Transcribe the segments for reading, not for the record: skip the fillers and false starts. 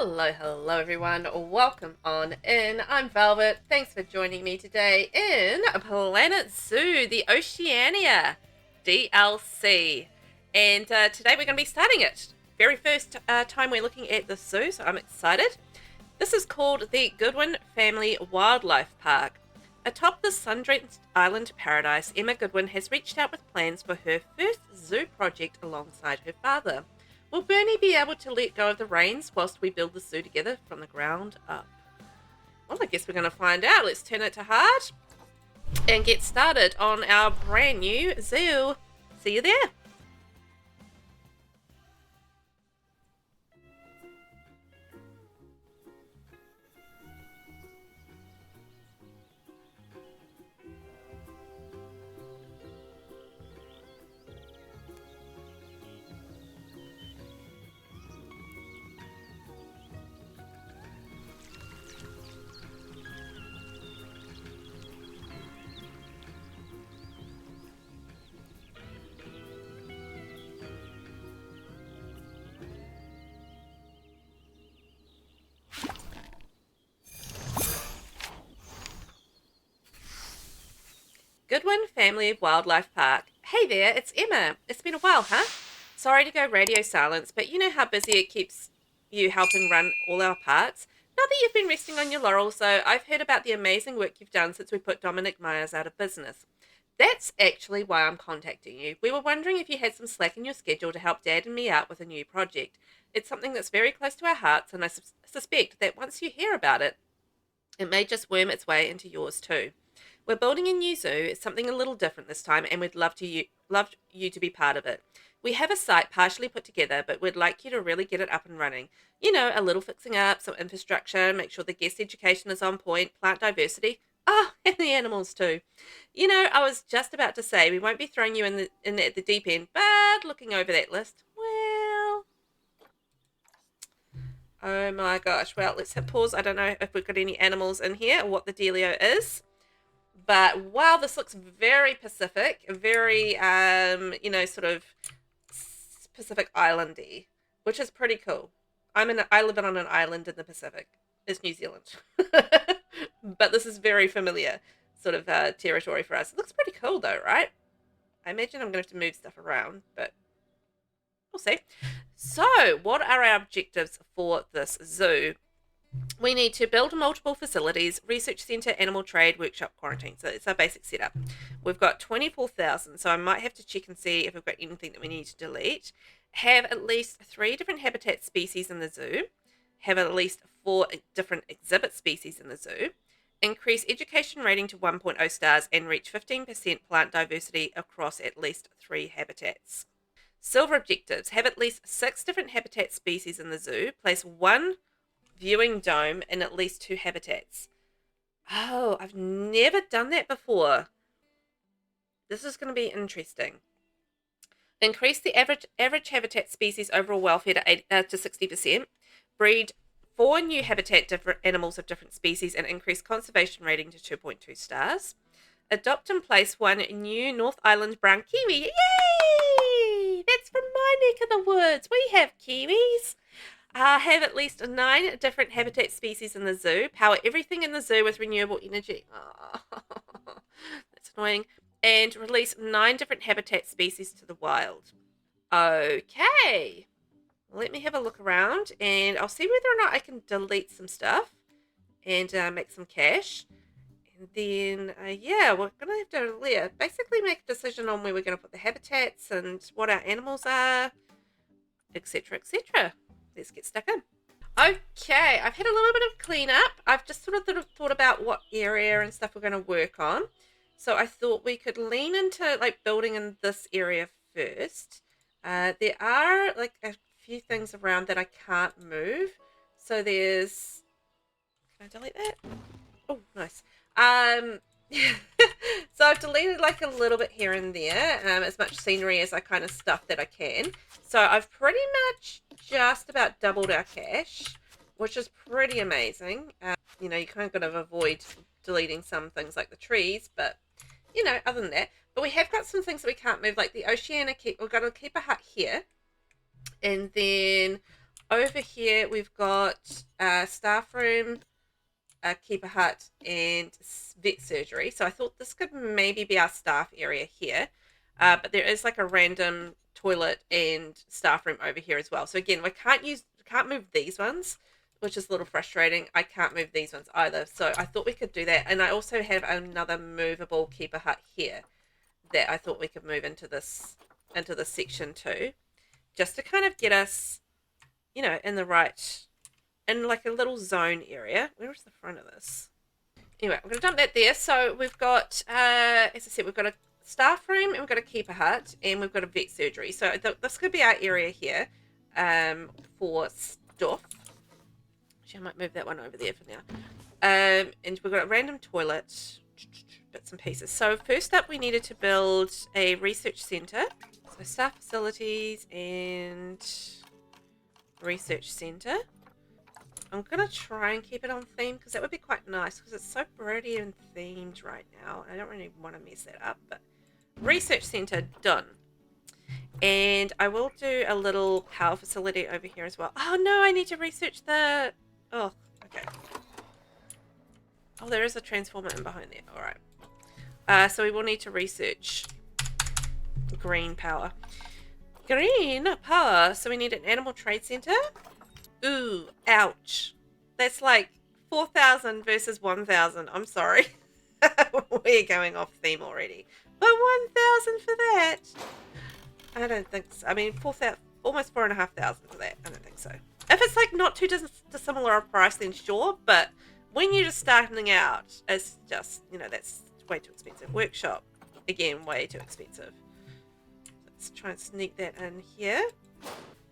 Hello everyone. Welcome on in. I'm Velvet. Thanks for joining me today in Planet Zoo, the Oceania DLC. And today we're going to be starting it. Very first time we're looking at the zoo, so I'm excited. This is called the Goodwin Family Wildlife Park. Atop the sun-drenched island paradise, Emma Goodwin has reached out with plans for her first zoo project alongside her father. Will Bernie be able to let go of the reins whilst we build the zoo together from the ground up? Well, I guess we're going to find out. Let's turn it to hard and get started on our brand new zoo. See you there. Goodwin Family Wildlife Park. Hey there, it's Emma. It's been a while, huh? Sorry to go radio silence, but you know how busy it keeps you helping run all our parks? Not that you've been resting on your laurels, though. I've heard about the amazing work you've done since we put Dominic Myers out of business. That's actually why I'm contacting you. We were wondering if you had some slack in your schedule to help Dad and me out with a new project. It's something that's very close to our hearts, and I suspect that once you hear about it, it may just worm its way into yours too. We're building a new zoo. It's something a little different this time, and we'd love you to be part of it. We have a site partially put together, but we'd like you to really get it up and running. You know, a little fixing up, some infrastructure, make sure the guest education is on point, plant diversity. Oh, and the animals too. You know, I was just about to say we won't be throwing you in at the deep end, but looking over that list, well, oh my gosh. Well, let's hit pause. I don't know if we've got any animals in here or what the dealio is. But wow, this looks very Pacific, very sort of Pacific Islandy, which is pretty cool. I live on an island in the Pacific. It's New Zealand, but this is very familiar sort of territory for us. It looks pretty cool though, right? I imagine I'm gonna have to move stuff around, but we'll see. So, what are our objectives for this zoo? We need to build multiple facilities, research centre, animal trade, workshop, quarantine. So it's our basic setup. We've got 24,000, so I might have to check and see if we've got anything that we need to delete. Have at least 3 different habitat species in the zoo. Have at least 4 different exhibit species in the zoo. Increase education rating to 1.0 stars and reach 15% plant diversity across at least 3 habitats. Silver objectives. Have at least 6 different habitat species in the zoo. Place 1 viewing dome in at least 2 habitats. Oh, I've never done that before. This is going to be interesting. Increase the average habitat species overall welfare to 60%. Breed 4 new habitat different animals of different species and increase conservation rating to 2.2 stars. Adopt and place 1 new North Island brown kiwi. Yay! That's from my neck of the woods. We have kiwis. Have at least 9 different habitat species in the zoo. Power everything in the zoo with renewable energy. Oh, that's annoying. And release 9 different habitat species to the wild. Okay. Let me have a look around and I'll see whether or not I can delete some stuff and make some cash. And then, yeah, we're going to have to basically make a decision on where we're going to put the habitats and what our animals are, etc., etc. Let's get stuck in. Okay, I've had a little bit of cleanup. I've just sort of thought about what area and stuff we're going to work on. So I thought we could lean into like building in this area first. There are like a few things around that I can't move. So there's, can I delete that? Oh, nice. So I've deleted like a little bit here and there, as much scenery as I kind of stuff that I can. So I've pretty much just about doubled our cache, which is pretty amazing. You know, you kind of got to avoid deleting some things like the trees, but you know, other than that. But we have got some things that we can't move, like the Oceania we've got to keep a hut here. And then Over here, we've got a staff room, a keeper hut, and vet surgery. So I thought this could maybe be our staff area here. But there is like a random toilet and staff room over here as well. So again, we can't move these ones, which is a little frustrating. I can't move these ones either. So I thought we could do that. And I also have another movable keeper hut here that I thought we could move into this section too, just to kind of get us, in the right, in like a little zone area. Where's the front of this? Anyway, I'm going to dump that there. So we've got, as I said, we've got a staff room and we've got a keeper hut and we've got a vet surgery. So this could be our area here for stuff. Actually, I might move that one over there for now. And we've got a random toilet, bits and pieces. So first up, we needed to build a research center. So staff facilities and research center. I'm going to try and keep it on theme because that would be quite nice because it's so pretty and themed right now. I don't really want to mess that up, but research center done. And I will do a little power facility over here as well. Oh no, I need to research the... Oh, okay. Oh, there is a transformer in behind there. All right. So we will need to research green power. Green power. So we need an animal trade center. Ooh, ouch. That's like 4,000 versus 1,000. I'm sorry. We're going off theme already. But 1,000 for that? I don't think so. I mean, 4,000, almost 4,500 for that. I don't think so. If it's like not too dissimilar a price, then sure. But when you're just starting out, it's just, that's way too expensive. Workshop, again, way too expensive. Let's try and sneak that in here.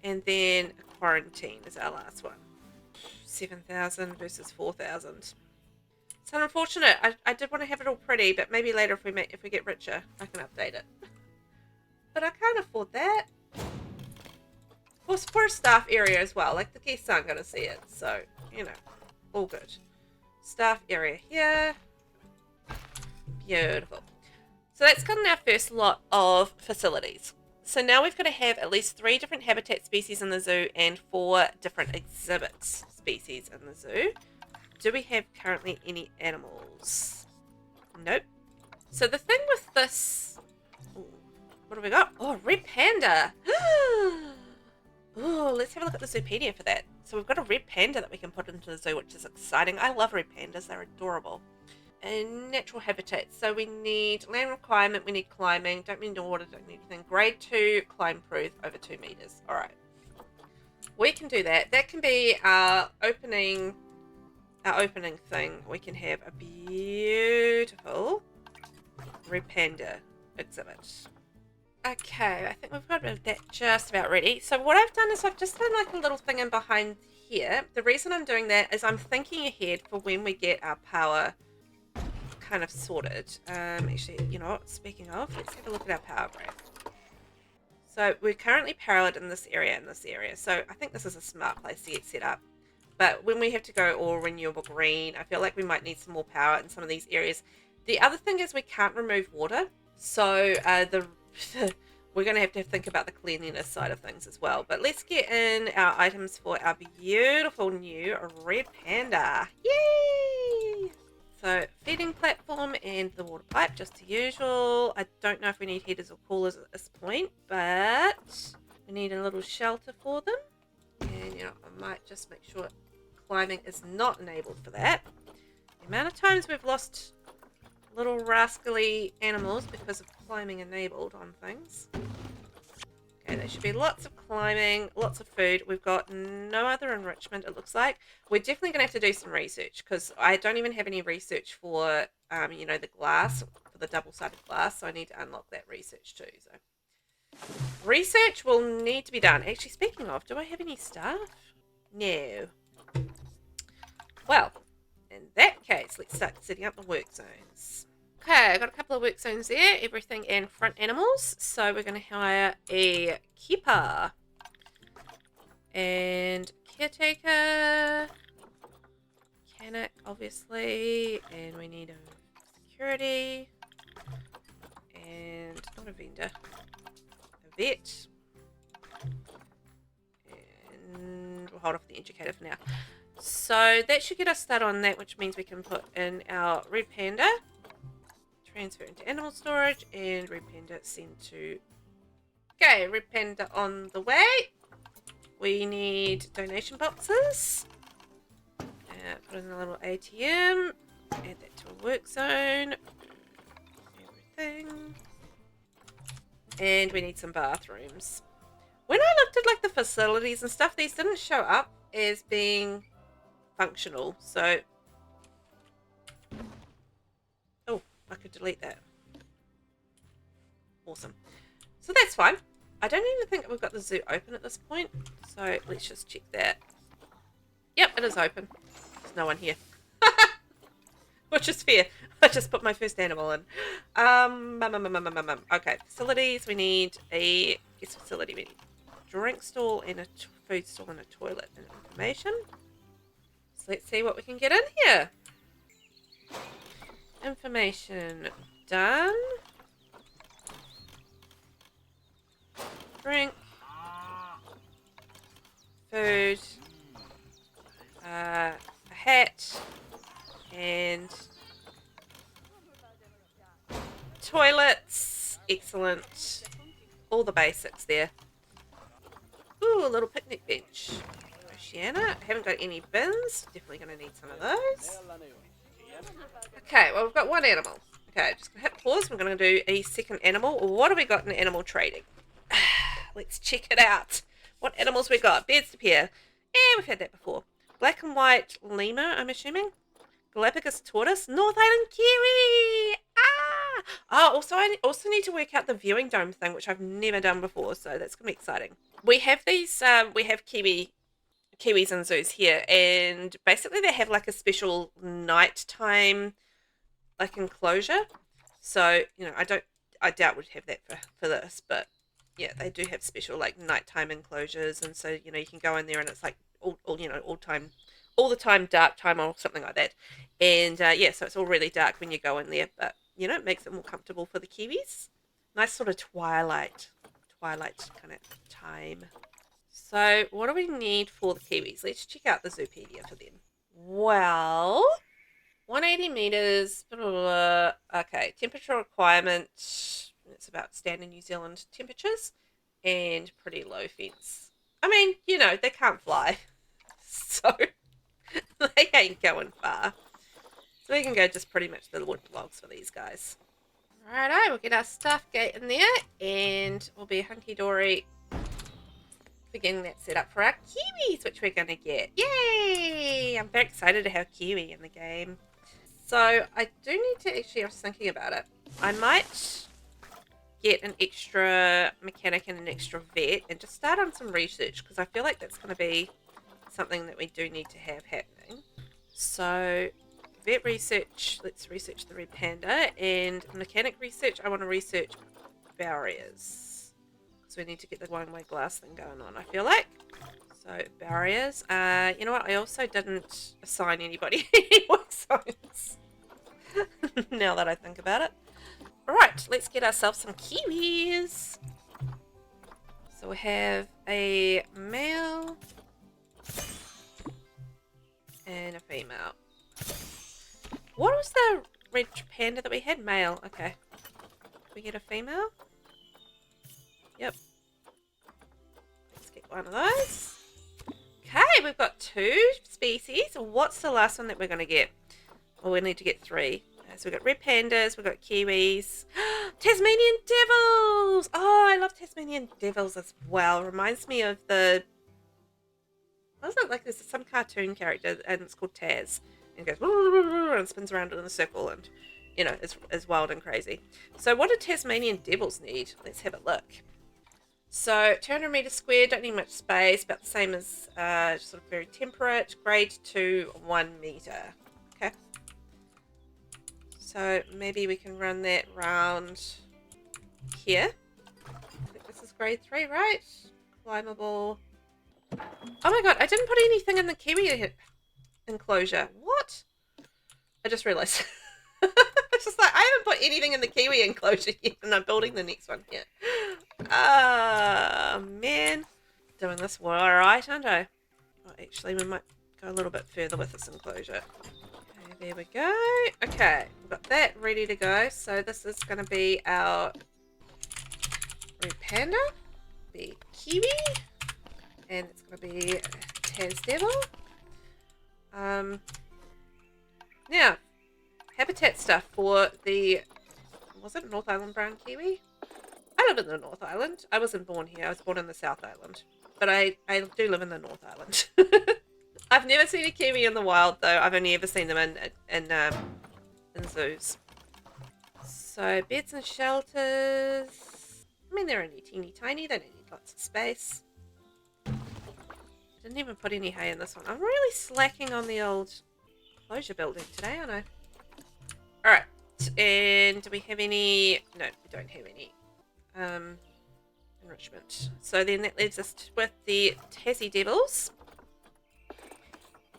And then quarantine is our last one. 7,000 versus 4,000. It's unfortunate. I did want to have it all pretty, but maybe later if we get richer, I can update it. But I can't afford that. Well, it's for a staff area as well. Like the guests aren't going to see it, so all good. Staff area here. Beautiful. So that's gotten our first lot of facilities. So now we've got to have at least 3 different habitat species in the zoo and 4 different exhibits species in the zoo. Do we have currently any animals? Nope. So the thing with this... Ooh, what have we got? Oh, red panda. Oh, let's have a look at the Zoopedia for that. So we've got a red panda that we can put into the zoo, which is exciting. I love red pandas. They're adorable. And natural habitat. So we need land requirement, we need climbing, don't need water, don't need anything. Grade 2 climb proof over 2 meters. Alright. We can do that. That can be our opening thing. We can have a beautiful red panda exhibit. Okay, I think we've got that just about ready. So what I've done is I've just done like a little thing in behind here. The reason I'm doing that is I'm thinking ahead for when we get our power kind of sorted. Actually, speaking of, let's have a look at our power graph. So we're currently powered in this area and this area. So I think this is a smart place to get set up. But when we have to go all renewable green, I feel like we might need some more power in some of these areas. The other thing is we can't remove water. So we're going to have think about the cleanliness side of things as well. But let's get in our items for our beautiful new red panda. Yay! So feeding platform and the water pipe, just the usual. I don't know if we need heaters or coolers at this point, but we need a little shelter for them. And I might just make sure climbing is not enabled for that. The amount of times we've lost little rascally animals because of climbing enabled on things. Okay, there should be lots of climbing, lots of food. We've got no other enrichment, it looks like. We're definitely going to have to do some research because I don't even have any research for, the glass, for the double-sided glass. So I need to unlock that research too. So research will need to be done. Actually, speaking of, do I have any staff? No. Well, in that case, let's start setting up the work zones. Okay, I got a couple of work zones there, everything and front animals. So we're going to hire a keeper and caretaker, mechanic, obviously, and we need a security and not a vendor, a vet, and educated for now. So that should get us started on that, which means we can put in our red panda, transfer into animal storage, and red panda send to... Okay, red panda on the way. We need donation boxes. Put in a little ATM. Add that to a work zone. Everything. And we need some bathrooms. When I looked at like the facilities and stuff, these didn't show up as being functional. So, oh, I could delete that. Awesome. So that's fine. I don't even think we've got the zoo open at this point. So let's just check that. Yep, it is open. There's no one here. Which is fair. I just put my first animal in. Okay, facilities. We need a guest facility. We need a drink stall and a food stall and a toilet and information. So let's see what we can get in here. Information done. Drink. Food. A hat. And toilets. Excellent. All the basics there. Ooh, a little picnic bench. Oceania. Haven't got any bins. Definitely going to need some of those. Okay, well, we've got one animal. Okay, just going to hit pause. We're going to do a second animal. What have we got in animal trading? Let's check it out. What animals we got? Birds to pair. We've had that before. Black and white lemur, I'm assuming. Galapagos tortoise. North Island kiwi. Also, I also need to work out the viewing dome thing, which I've never done before, so that's going to be exciting. We have these, we have kiwis in zoos here, and basically they have like a special nighttime, like, enclosure. So, you know, I doubt we'd have that for this, but yeah, they do have special like nighttime enclosures, and so, you know, you can go in there and it's like all the time dark time or something like that. And yeah, so it's all really dark when you go in there, but you know, it makes it more comfortable for the kiwis. Nice sort of twilight kind of time. So what do we need for the kiwis? Let's check out the Zoopedia for them. Well, 180 meters, blah, blah, blah. Okay, temperature requirement, it's about standard New Zealand temperatures, and pretty low fence. I mean, you know, they can't fly, so they ain't going far. So we can go just pretty much the wooden logs for these guys. Righto, we'll get our stuff gate in there, and we'll be hunky-dory for getting that set up for our kiwis, which we're going to get. Yay! I'm very excited to have kiwi in the game. So I do need to actually, I was thinking about it, I might get an extra mechanic and an extra vet and just start on some research, because I feel like that's going to be something that we do need to have happening. So vet research, let's research the red panda, and mechanic research, I want to research barriers, because we need to get the one-way glass thing going on, I feel like. So barriers, you know what, I also didn't assign anybody any work zones now that I think about it. Alright, let's get ourselves some kiwis. So we have a male and a female. What was the red panda that we had? Male. Okay. Can we get a female? Yep. Let's get one of those. Okay, we've got 2 species. What's the last one that we're going to get? Well, we need to get 3. So we've got red pandas, we've got kiwis. Tasmanian devils! Oh, I love Tasmanian devils as well. Reminds me of the... Wasn't it like there's some cartoon character and it's called Taz? And it goes and spins around in a circle and, you know, is wild and crazy. So what do Tasmanian devils need? Let's have a look. So 200 meters squared, don't need much space, about the same as sort of very temperate, grade 2, 1 meter. Okay. So maybe we can run that round here. I think this is grade 3, right? Climbable. Oh my god, I didn't put anything in the kiwi enclosure. What? I just realized. It's just like, I haven't put anything in the kiwi enclosure yet, and I'm building the next one here. Ah, man. Doing this alright, aren't I? Oh, actually, we might go a little bit further with this enclosure. Okay, there we go. Okay, we've got that ready to go. So this is going to be our red panda, the kiwi, and it's going to be Tas devil. Now, habitat stuff for the, was it North Island brown kiwi? I live in the North Island. I wasn't born here. I was born in the South Island. But I do live in the North Island. I've never seen a kiwi in the wild, though. I've only ever seen them in zoos. So, beds and shelters. I mean, they're only teeny tiny. They don't need lots of space. Didn't even put any hay in this one. I'm really slacking on the old enclosure building today, aren't I? Alright. And do we have any... No, we don't have any enrichment. So then that leaves us with the Tassie Devils.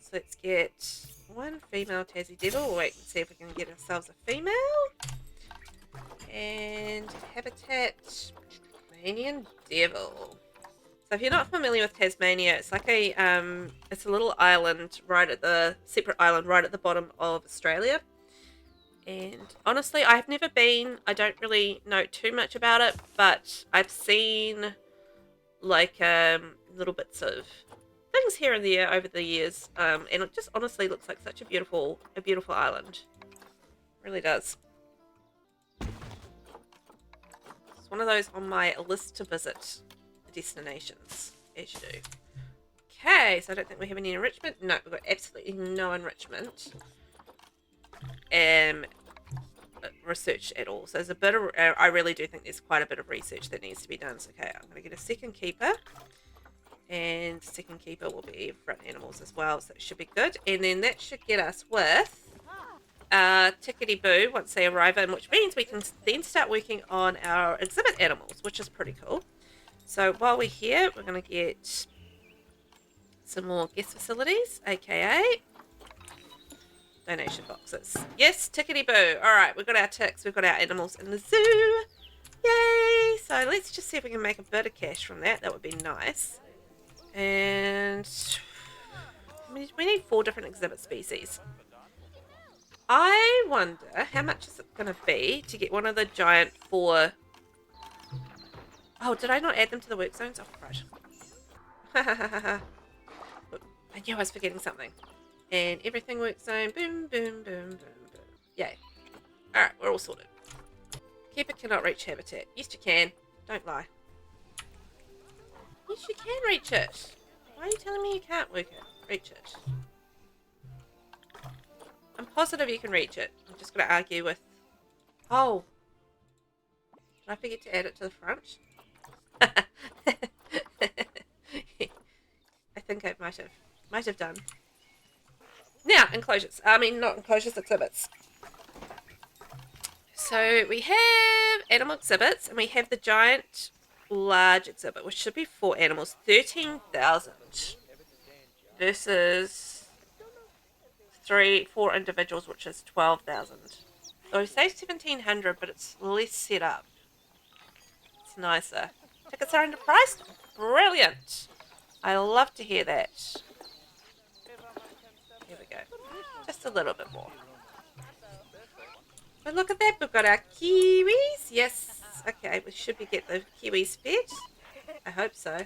So let's get one female Tassie Devil. We'll wait and see if we can get ourselves a female. And habitat Tasmanian Devil. So if you're not familiar with Tasmania, it's like a it's a little island separate island right at the bottom of Australia. And honestly, I've never been. I don't really know too much about it, but I've seen like little bits of things here and there over the years, and it just honestly looks like such a beautiful island. It really does. It's one of those on my list to visit destinations, as you do. Okay, so I don't think we have any enrichment. No, we've got absolutely no enrichment. Research at all. So there's a bit of, I really do think there's quite a bit of research that needs to be done. So okay, I'm going to get a second keeper, and second keeper will be front animals as well, so it should be good. And then that should get us with Tickety Boo once they arrive in, which means we can then start working on our exhibit animals, which is pretty cool. So while we're here, we're going to get some more guest facilities, aka donation boxes. Yes, Tickety Boo. Alright, we've got our ticks, we've got our animals in the zoo. Yay! So let's just see if we can make a bit of cash from that. That would be nice. And we need 4 different exhibit species. I wonder how much is it going to be to get one of the giant 4... Oh, did I not add them to the work zones? Oh, right. I knew I was forgetting something. And everything works zone. Boom, boom, boom, boom, boom. Yay. Alright, we're all sorted. Keeper cannot reach habitat. Yes, you can. Don't lie. Yes, you can reach it. Why are you telling me you can't reach it? I'm positive you can reach it. I'm just going to argue with... Oh. Did I forget to add it to the front? I think I might have done. Now, enclosures. I mean, not enclosures, exhibits. So we have animal exhibits, and we have the giant large exhibit, which should be 4 animals. 13,000 versus 4 individuals, which is 12,000. So we say 1,700, but it's less set up. It's nicer. Tickets are underpriced? Brilliant. I love to hear that. Here we go. Just a little bit more. But look at that. We've got our kiwis. Yes. Okay, we should get the kiwis fed. I hope so.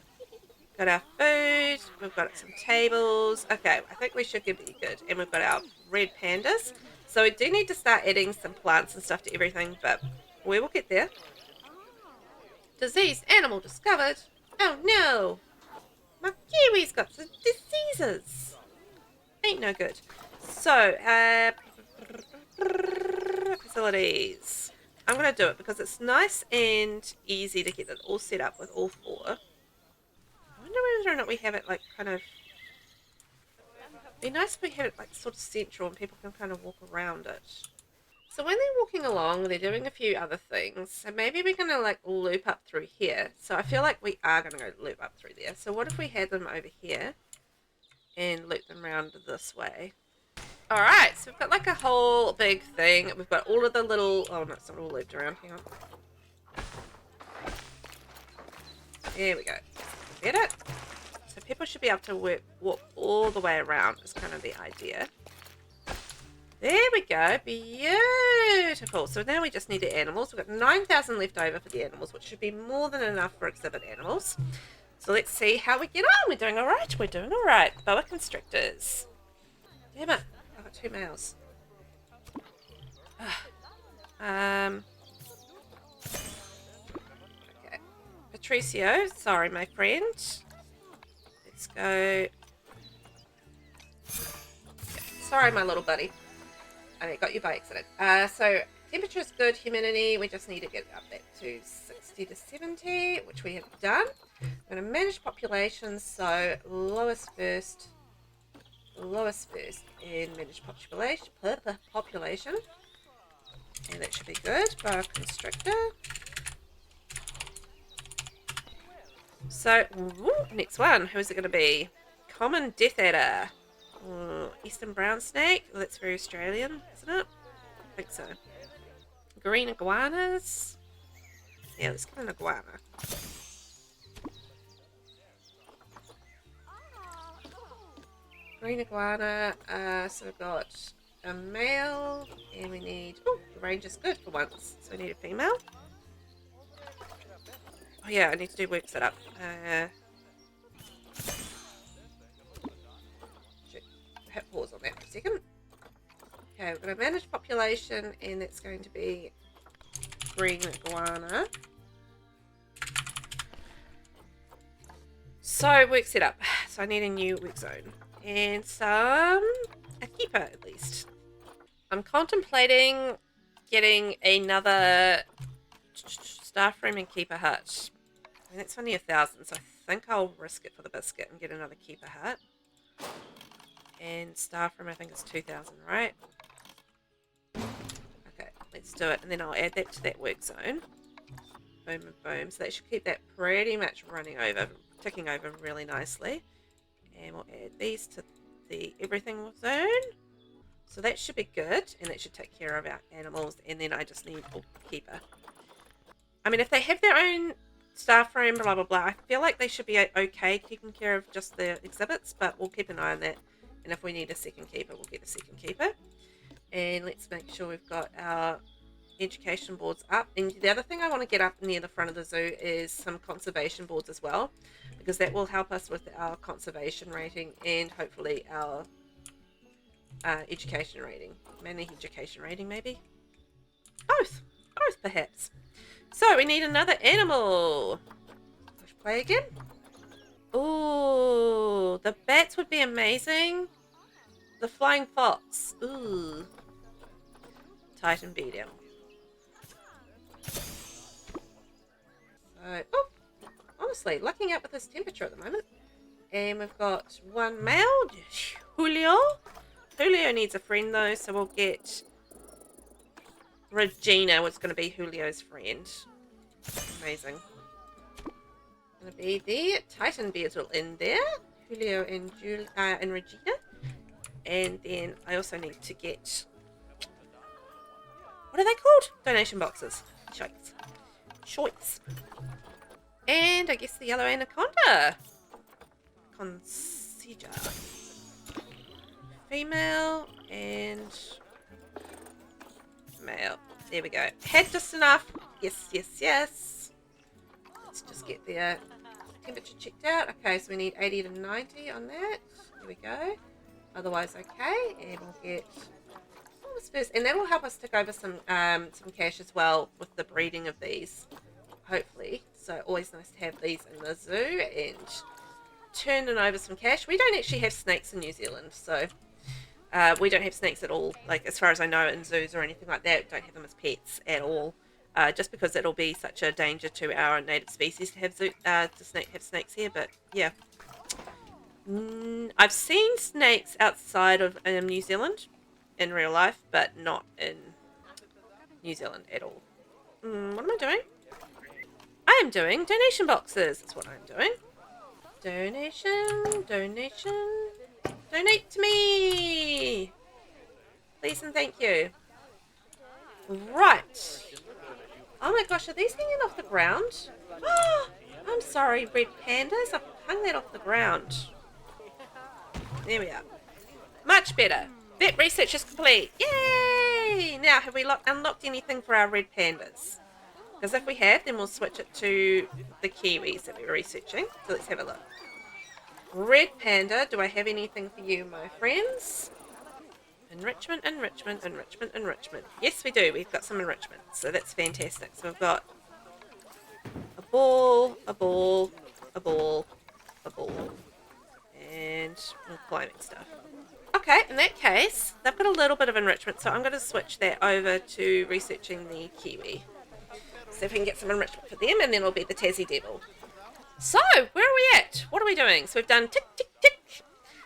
Got our food. We've got some tables. Okay, I think we should be good. And we've got our red pandas. So we do need to start adding some plants and stuff to everything, but we will get there. Diseased animal discovered. Oh no. My kiwi's got some diseases. Ain't no good. So, facilities. I'm going to do it because it's nice and easy to get it all set up with all 4. I wonder whether or not we have it like kind of... It'd be nice if we had it like sort of central and people can kind of walk around it. So when they're walking along, they're doing a few other things. So maybe we're going to like loop up through here. So I feel like we are going to go loop up through there. So what if we had them over here and loop them around this way? Alright, so we've got like a whole big thing. We've got all of the little... Oh no, it's not all looped around. Hang on. There we go. Get it? So people should be able to walk all the way around is kind of the idea. There we go. Beautiful. So now we just need the animals. We've got 9,000 left over for the animals, which should be more than enough for exhibit animals. So let's see how we get on. We're doing all right. We're doing all right. Boa constrictors. Damn it. I've got 2 males. Okay. Patricio. Sorry, my friend. Let's go. Sorry, my little buddy. I mean, got you by accident. So temperature is good. Humidity, we just need to get up that to 60 to 70, which we have done. I'm going to manage populations, so lowest first, and manage population, and that should be good. Boa constrictor. So next one, who is it going to be? Common death adder. Eastern brown snake. Well, that's very Australian, isn't it? I think so. Green iguanas. Yeah, let's get an iguana. Green iguana. So we've got a male, and we need. Oh, the range is good for once. So we need a female. Oh yeah, I need to do work setup. Hit pause on that for a second. Okay, we're going to manage population, and that's going to be green iguana. So work setup. So I need a new work zone and a keeper at least. I'm contemplating getting another staff room and keeper hut. And that's only 1,000, so I think I'll risk it for the biscuit and get another keeper hut. And staff room, I think it's 2,000, right? Okay, let's do it. And then I'll add that to that work zone. Boom and boom. So that should keep that pretty much ticking over really nicely. And we'll add these to the everything zone. So that should be good. And that should take care of our animals. And then I just need a keeper. I mean, if they have their own staff room, blah, blah, blah, I feel like they should be okay taking care of just the exhibits. But we'll keep an eye on that. And if we need a second keeper, we'll get a second keeper. And let's make sure we've got our education boards up. And the other thing I want to get up near the front of the zoo is some conservation boards as well, because that will help us with our conservation rating and hopefully our education rating. Mainly education rating, maybe? Both perhaps. So we need another animal. Push play again. Ooh, the bats would be amazing. The flying fox. Ooh. Titan beetle. So, honestly, lucking out with this temperature at the moment. And we've got one male, Julio. Julio needs a friend though, so we'll get Regina, what's going to be Julio's friend. Amazing. Going to be the Titan beetle in there, Julio and Regina, and then I also need to get, what are they called? Donation boxes. Choice. And I guess the yellow anaconda. Consider. Female and male. There we go. Had just enough. Yes. Let's just get the temperature checked out. Okay, so we need 80 to 90 on that. There we go. Otherwise, okay. And we'll get all this first. And that will help us tick over some cash as well with the breeding of these, hopefully. So always nice to have these in the zoo and turning over some cash. We don't actually have snakes in New Zealand, so we don't have snakes at all, like as far as I know, in zoos or anything like that. We don't have them as pets at all. Just because it'll be such a danger to our native species to have have snakes here. But yeah, I've seen snakes outside of New Zealand in real life, but not in New Zealand at all. What am I doing? I am doing donation boxes. That's what I'm doing. Donation. Donate to me, please and thank you. Right. Oh my gosh, are these hanging off the ground? Oh I'm sorry, red pandas. I've hung that off the ground. There we are. Much better. Vet research is complete. Yay! Now, have we unlocked anything for our red pandas? Because if we have, then we'll switch it to the kiwis that we were researching. So let's have a look. Red panda, do I have anything for you, my friends? Enrichment, enrichment, enrichment, enrichment. Yes, we do. We've got some enrichment. So that's fantastic. So we've got a ball, a ball, a ball, a ball, and more climbing stuff. Okay, in that case, they've got a little bit of enrichment, so I'm going to switch that over to researching the kiwi. See if we can get some enrichment for them, and then it'll be the Tassie Devil. So, where are we at? What are we doing? So we've done tick, tick, tick.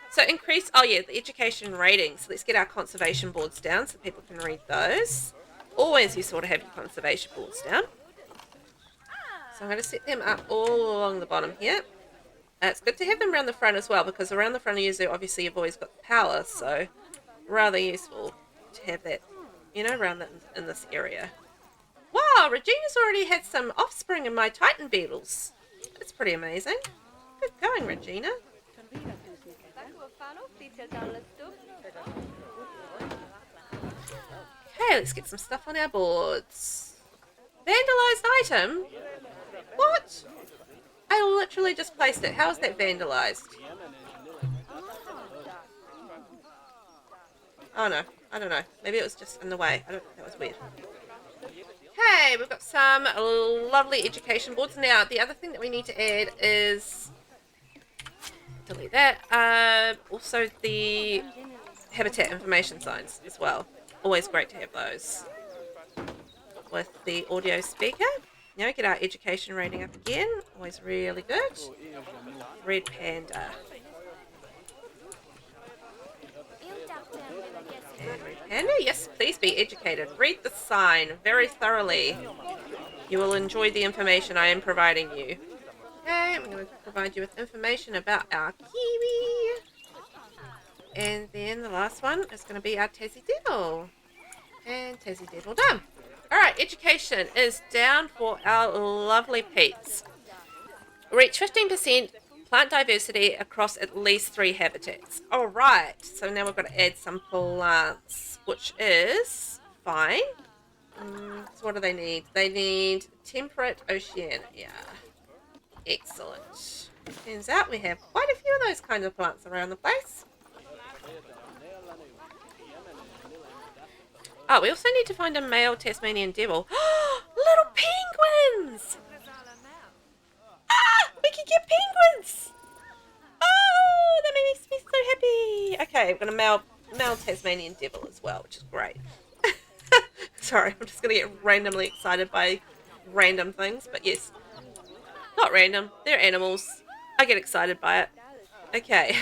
So increase, oh yeah, the education ratings. So let's get our conservation boards down so people can read those. Always you sort of have your conservation boards down. So I'm going to set them up all along the bottom here. It's good to have them around the front as well, because around the front of you, obviously you've always got the power, so rather useful to have that, you know, around in this area. Wow, Regina's already had some offspring in my Titan beetles. That's pretty amazing. Good going, Regina. Okay, let's get some stuff on our boards. Vandalized item? What? I literally just placed it. How is that vandalized? Oh no, I don't know. Maybe it was just in the way. I don't think that was weird. Okay, we've got some lovely education boards. Now, the other thing that we need to add is, delete that, also the habitat information signs as well. Always great to have those. With the audio speaker. Now, get our education rating up again. Always really good. Red panda. And red panda, yes, please be educated. Read the sign very thoroughly. You will enjoy the information I am providing you. Okay, I'm going to provide you with information about our kiwi. And then the last one is going to be our Tassie Devil. And Tassie Devil done. Alright, education is down for our lovely Pete's. Reach 15% plant diversity across at least 3 habitats. Alright, so now we've got to add some plants, which is fine. So what do they need? They need temperate Oceania. Excellent. Turns out we have quite a few of those kinds of plants around the place. Oh, we also need to find a male Tasmanian devil. Little penguins! Ah! We can get penguins! Oh, that makes me so happy. Okay, we've got a male Tasmanian devil as well, which is great. Sorry, I'm just going to get randomly excited by random things, but yes. Not random, they're animals. I get excited by it. Okay.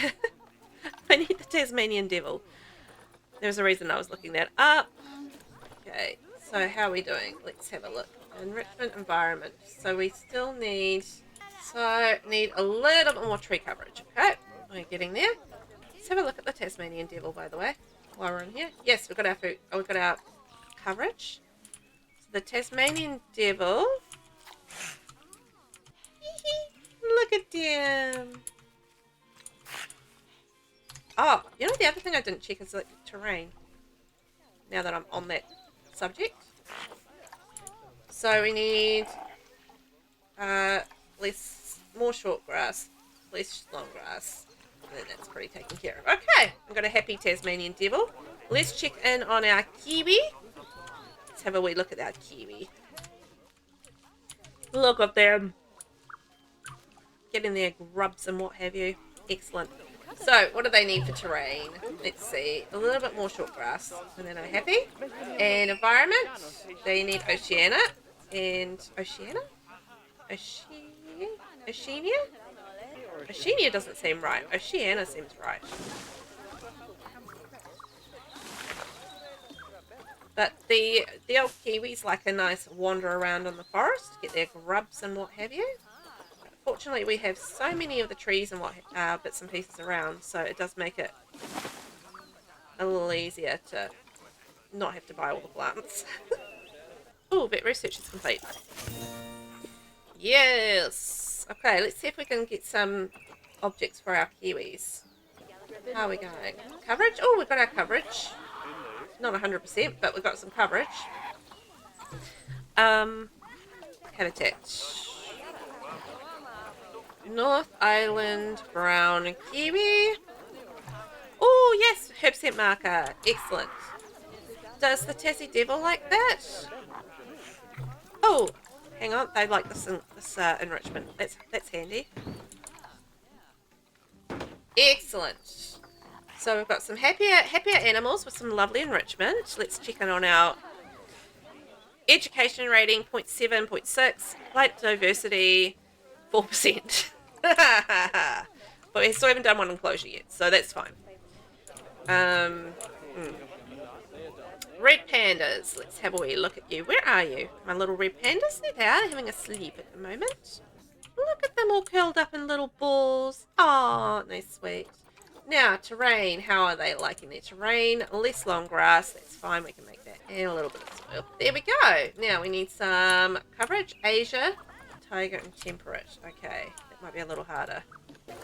I need the Tasmanian devil. There's a reason I was looking that up. Okay, so how are we doing? Let's have a look. Enrichment environment. So we still need a little bit more tree coverage. Okay, we're getting there. Let's have a look at the Tasmanian devil, by the way, while we're in here. Yes, we've got our food. Oh, we've got our coverage. So the Tasmanian devil. Look at them. Oh, you know the other thing I didn't check is like terrain. Now that I'm on that subject. So we need more short grass, less long grass. And then that's pretty taken care of. Okay, I've got a happy Tasmanian devil. Let's check in on our kiwi. Let's have a wee look at our kiwi. Look at them. Getting their grubs and what have you. Excellent. So, what do they need for terrain? Let's see. A little bit more short grass, and then I'm happy. And environment, they need Oceania. And Oceania? Oceania? Oceania doesn't seem right. Oceania seems right. But the old kiwis like a nice wander around in the forest, get their grubs and what have you. Fortunately, we have so many of the trees and bits and pieces around, so it does make it a little easier to not have to buy all the plants. Oh, vet research is complete. Yes! nice. Okay, let's see if we can get some objects for our kiwis. How are we going? Coverage? Oh, we've got our coverage. Not 100%, but we've got some coverage. Habitat. North Island brown kiwi. Oh, yes, herb scent marker. Excellent. Does the Tassie Devil like that? Oh, hang on. They like this enrichment. That's handy. Excellent. So we've got some happier animals with some lovely enrichment. Let's check in on our education rating, 0.7, 0.6. Light diversity, 4%. But we still haven't done one enclosure yet, so that's fine. Red pandas. Let's have a wee look at you. Where are you? My little red pandas? They're there, having a sleep at the moment. Look at them all curled up in little balls. Oh, nice, sweet. Now, terrain. How are they liking their terrain? Less long grass. That's fine. We can make that. And a little bit of soil. There we go. Now, we need some coverage. Asia, tiger, and temperate. Okay. That might be a little harder.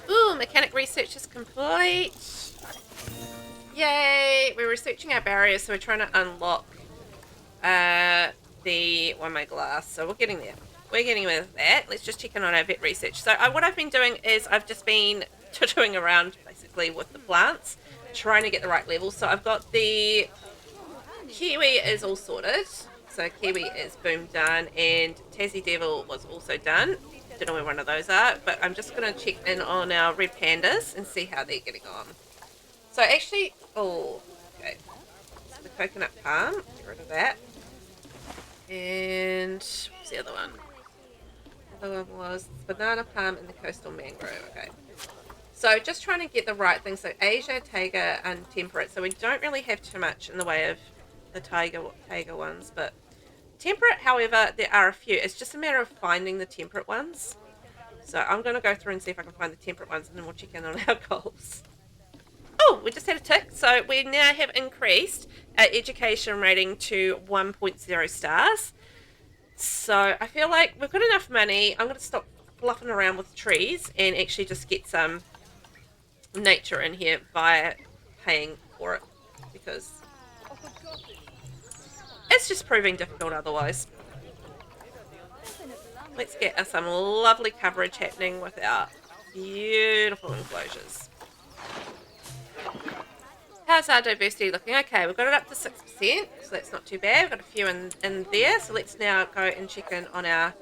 Ooh, mechanic research is complete. Yay. We're researching our barriers, so we're trying to unlock the one-way glass. So we're getting there. We're getting with that. Let's just check in on our vet research. So what I've been doing is I've just been toing around basically with the plants, trying to get the right level. So I've got the kiwi is all sorted. So kiwi is boom done, and Tassie Devil was also done. Don't know where one of those are, but I'm just going to check in on our red pandas and see how they're getting on. So actually, oh, okay. So the coconut palm, get rid of that. And what's the other one? The other one was banana palm and the coastal mangrove. Okay. So just trying to get the right thing. So Asia, tiger, and temperate. So we don't really have too much in the way of the tiger ones, but temperate, however, there are a few. It's just a matter of finding the temperate ones. So I'm going to go through and see if I can find the temperate ones, and then we'll check in on our goals. Oh, we just had a tick. So we now have increased our education rating to 1.0 stars. So I feel like we've got enough money. I'm going to stop fluffing around with trees and actually just get some nature in here by paying for it, because it's just proving difficult otherwise. Let's get some lovely coverage happening with our beautiful enclosures. How's our diversity looking? Okay, we've got it up to 6%, so that's not too bad. We've got a few in there, so let's now go and check in on our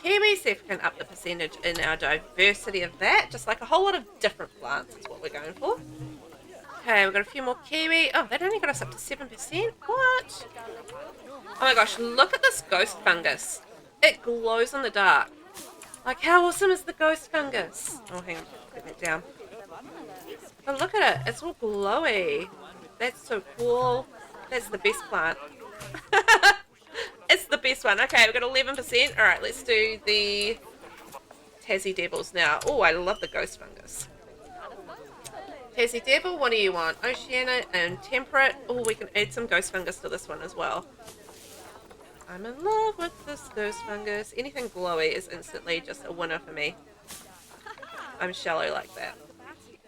kiwi, see if we can up the percentage in our diversity of that. Just like a whole lot of different plants is what we're going for. Okay, we've got a few more kiwi. Oh, that only got us up to 7%. What? Oh my gosh, look at this ghost fungus. It glows in the dark. Like, how awesome is the ghost fungus? Oh, hang on, put that down. Oh, look at it. It's all glowy. That's so cool. That's the best plant. It's the best one. Okay, we've got 11%. All right, let's do the Tassie Devils now. Oh, I love the ghost fungus. Tassie Devil, what do you want? Oceania and temperate. Oh, we can add some ghost fungus to this one as well. I'm in love with this ghost fungus. Anything glowy is instantly just a winner for me. I'm shallow like that.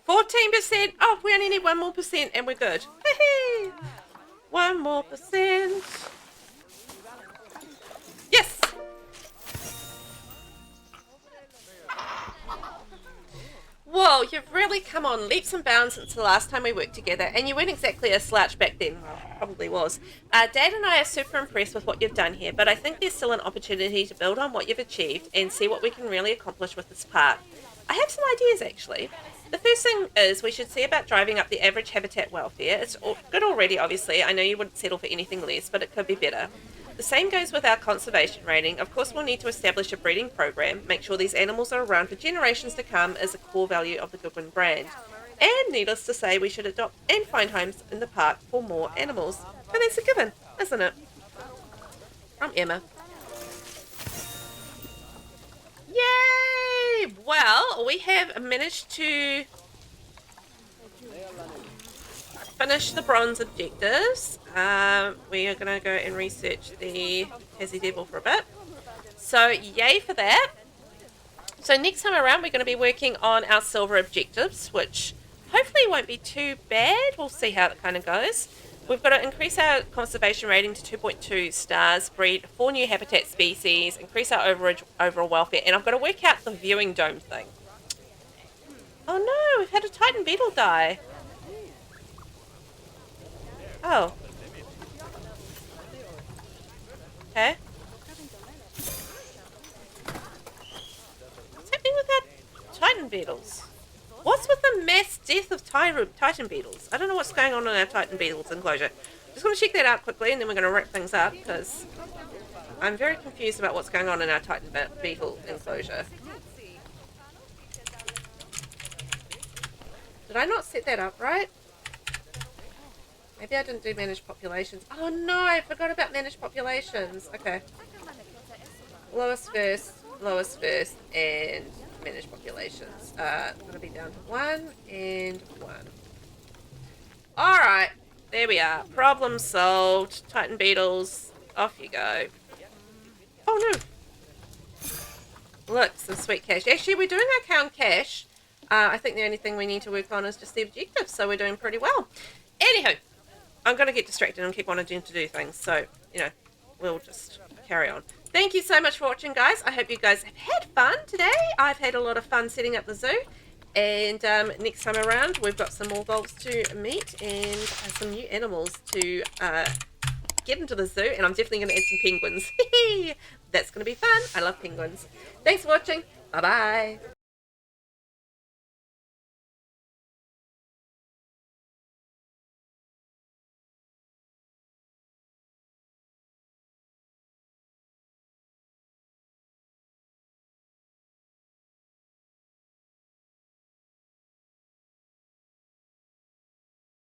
14%. Oh, we only need 1 more percent and we're good. 1 more percent. Yes. Whoa, you've really come on leaps and bounds since the last time we worked together, and you weren't exactly a slouch back then. Well, probably was. Dad and I are super impressed with what you've done here, but I think there's still an opportunity to build on what you've achieved and see what we can really accomplish with this park. I have some ideas, actually. The first thing is we should see about driving up the average habitat welfare. It's good already, obviously. I know you wouldn't settle for anything less, but it could be better. The same goes with our conservation rating. Of course, we'll need to establish a breeding program, make sure these animals are around for generations to come as a core value of the Goodwin brand. And needless to say, we should adopt and find homes in the park for more animals. And that's a given, isn't it? From Emma. Yay! Well, we have managed to finish the bronze objectives. We are going to go and research the Tassie Devil for a bit. So, yay for that. So next time around, we're going to be working on our silver objectives, which hopefully won't be too bad. We'll see how it kind of goes. We've got to increase our conservation rating to 2.2 stars, breed 4 new habitat species, increase our overall welfare, and I've got to work out the viewing dome thing. Oh no, we've had a Titan beetle die. Oh. Okay. What's happening with our Titan beetles? What's with the mass death of Titan beetles? I don't know what's going on in our Titan beetles enclosure. Just going to check that out quickly and then we're going to wrap things up because I'm very confused about what's going on in our Titan beetle enclosure. Did I not set that up right? Maybe I didn't do managed populations. Oh no, I forgot about managed populations. Okay. Lowest first, and managed populations. Going to be down to 1 and 1. Alright, there we are. Problem solved. Titan beetles, off you go. Oh no. Look, some sweet cash. Actually, we're doing okay on cash. I think the only thing we need to work on is just the objectives, so we're doing pretty well. Anywho, I'm going to get distracted and keep wanting to do things, so, you know, we'll just carry on. Thank you so much for watching, guys. I hope you guys have had fun today. I've had a lot of fun setting up the zoo, and next time around, we've got some more volves to meet and some new animals to get into the zoo, and I'm definitely going to add some penguins. That's going to be fun. I love penguins. Thanks for watching. Bye-bye.